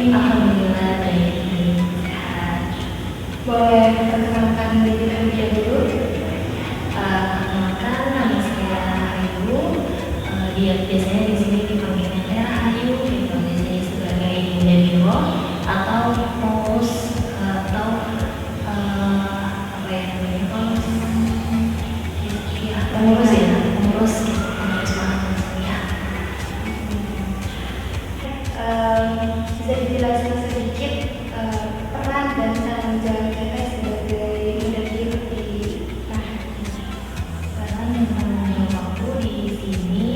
Alhamdulillah baik, sehat. Boleh perkenalkan diri terlebih dahulu? Perkenalkan nama saya Ayu. Dia biasanya di sini dipanggilnya Teh Ayu, gitu. Di sini sebagai Bunda Biro atau pengurus atau apa ya namanya kalau ya pengurus ya pengurus gitu, pengurus mahasiswa ya. Bisa dijelaskan sedikit peran dan tanggung jawab Teteh sebagai Bunda Biro di Peran dan tanggung jawabku di sini,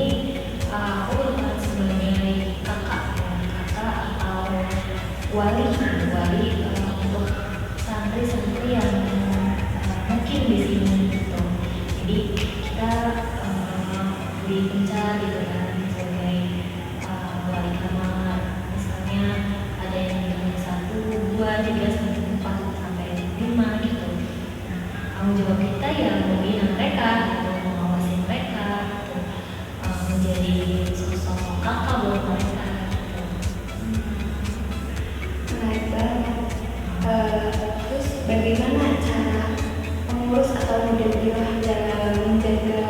aku berperan sebagai kakak atau wali untuk santri-santri yang mungkin di sini gitu. Jadi kita dipencet gitu kan sebagai wali kamar. Misalnya ada yang nilai 1, 2, 3, sampai 4 sampai 5 gitu. Nah, tanggung jawab kita ya membina mereka, gitu, mengawasi mereka, gitu, menjadi sosok kakak buat mereka. Gitu. menarik banget. Terus bagaimana cara pengurus atau Bunda Biro dalam menjaga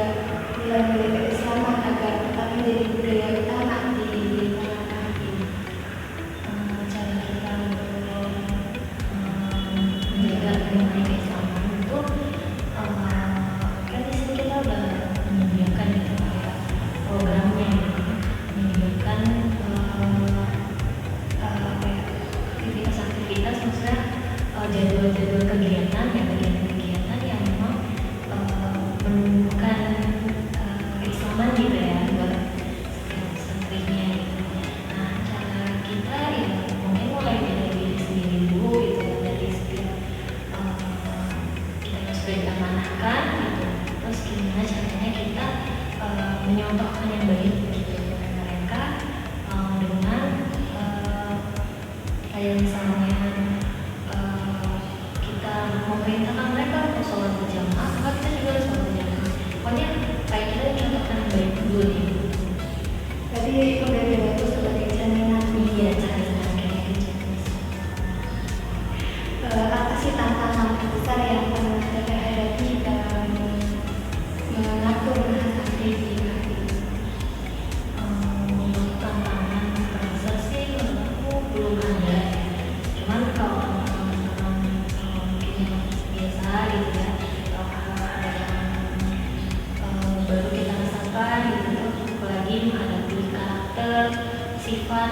nilai-nilai keislaman agar tetap menjadi budaya utama di lingkungan kami? Cara kita untuk menjaga nilai keislaman itu kan di sini kita udah menyediakan gitu kayak programnya gitu, menyediakan apa ya, aktivitas maksudnya jadwal-jadwal kegiatan ya kegiatan-kegiatan yang memang menunjukkan keislaman gitu ya buat setiap santrinya gitu. Nah, cara kita ya mungkin mulai dari diri sendiri dulu gitu ya, dari setiap kita yang sudah diamanahkan gitu. Terus gimana caranya kita menyontohkan yang baik gitu kepada mereka dengan kayak misalnya kita memerintahkan mereka untuk sholat berjamaah, maka kita juga harus sholat berjamaah. Pokoknya kayak kita mencontohkan yang baik dulu nih. Tadi Bunda Biro itu sebagai cerminan. Iya, cara kayak gitu. Apa sih tantangan terbesar yang pernah Teteh hadapi dalam mengatur santri di hati? Untuk tantangan terbesar sih menurutku belum ada. Cuman kalau teman-teman mungkin biasa gitu ya, atau ada yang baru kita rasakan gitu, apalagi menghadapi karakter, sifat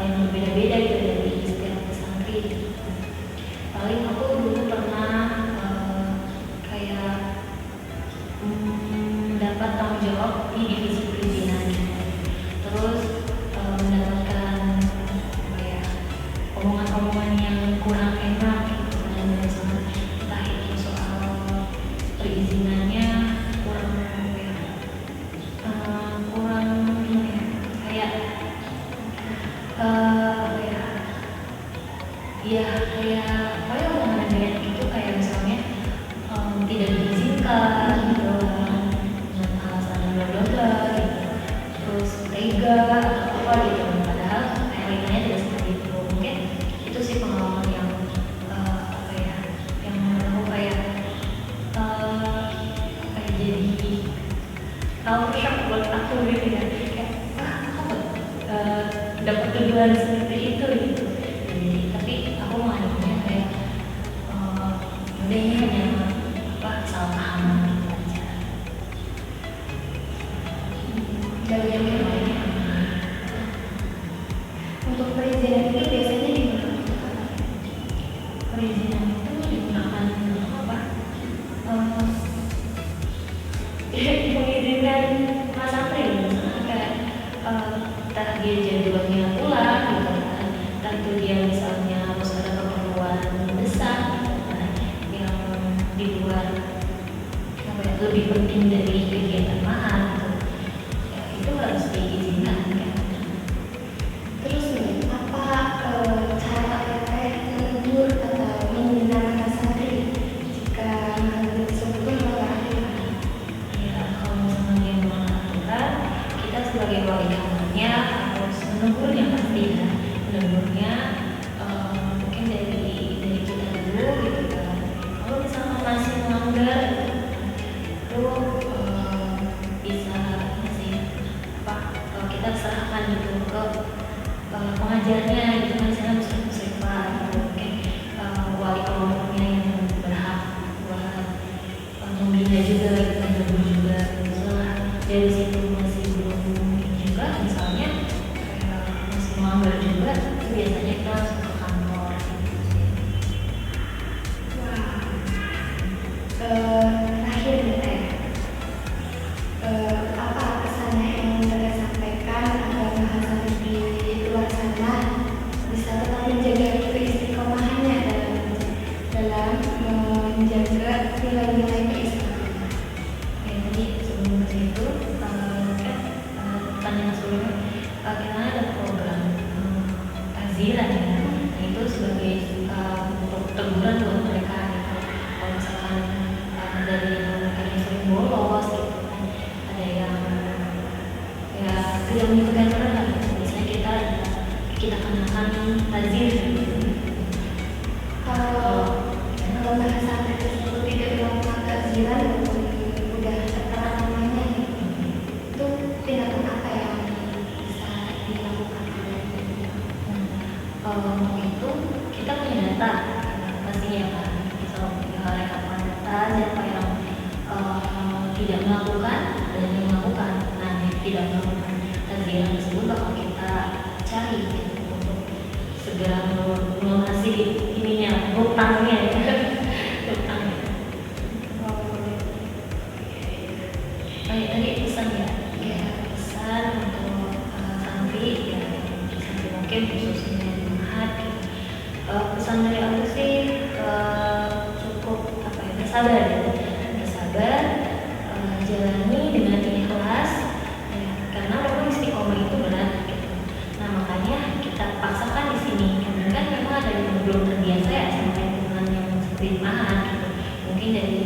yang berbeda-beda gitu dari setiap pesantren gitu. Paling aku dulu pernah kayak mendapat tanggung jawab di divisi perizinan gitu. Terus mendapatkan apa ya, omongan-omongan yang kurang enak gitu kan dari sana, entah itu soal perizinannya kurang apa ya, kurang ini ya, kayak apa ya, ya kayak apa ya omongan kayak gitu, kayak misalnya tidak diizinkan gitu kan, dengan alasan bla bla bla gitu, terus tega atau apa gitu, padahal realitanya tidak seperti itu. Mungkin itu sih pengalaman yang apa ya, yang menurut aku kayak kayak jadi tahu shock buat aku gitu ya, kayak aku dapat tujuan seperti itu gitu. Jadi tapi aku menganggapnya kayak udah ini hanya apa salah paham gitu aja. Dari yang lainnya, untuk perizinan itu biasanya digunakan untuk apa? Perizinan itu digunakan untuk apa? Mengizinkan mas santri misalnya kayak entah dia jadwalnya pulang gitu kan, entah itu dia misalnya harus ada keperluan besar gitu kan, yang di luar apa ya, lebih penting dari kegiatan mahal gitu. Ya, itu harus diizinkan kan. Terus nih, apa cara Teteh menegur atau membina santri jika hal tersebut melanggar aturan? Ya, kalau misalnya dia melanggar aturan, kita sebagai wali kamarnya harus menegurnya pasti ya, menegurnya takziran ya. Nah itu sebagai untuk teguran buat mereka gitu. Kalau misalkan dari mereka yang sering bolos gitu kan, ada yang ya tidak mengikuti aturan lah gitu. Misalnya kita kenakan takzir gitu. Kalau bahasa tersebut tidak melakukan takziran udah tertera namanya itu tindakan apa yang bisa dilakukan? Kalau itu kita punya data pastinya kan, bisa rekapan data siapa yang tidak melakukan dan yang melakukan. Nah yang tidak melakukan takziran tersebut bakal kita cari gitu, untuk segera melunasi ininya, hutangnya ya. Hutangnya. Kayak tadi pesan ya, pesan untuk santri ya, santri mungkin khususnya di Mahat gitu. Pesan dari aku sih cukup apa ya, bersabar ya, bersabar, jalani dengan ikhlas ya, karena memang istiqomah itu berat gitu. Nah makanya kita paksakan di sini, karena kan memang ada yang belum terbiasa ya sama lingkungan yang seperti di Mahat gitu. Mungkin dari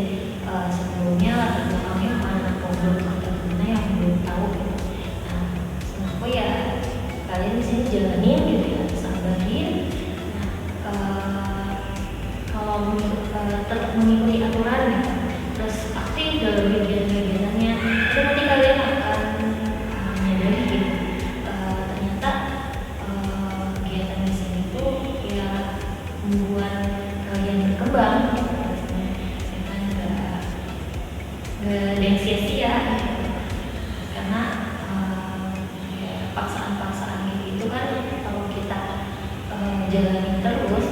sebelumnya latar belakangnya mana pondok atau gimana yang belum tahu gitu. Nah, sama aku ya kalian di sini jalanin gitu ya, sabarin. Nah, kalau tetap mengikuti aturan gitu, terus aktif dalam kegiatan-kegiatannya, itu nanti kalian akan menyadari gitu. Ternyata kegiatan di sini tuh ya membuat kalian berkembang gitu. Gak ada yang sia-sia karena ya, paksaan-paksaan gitu kan kalau kita jalani terus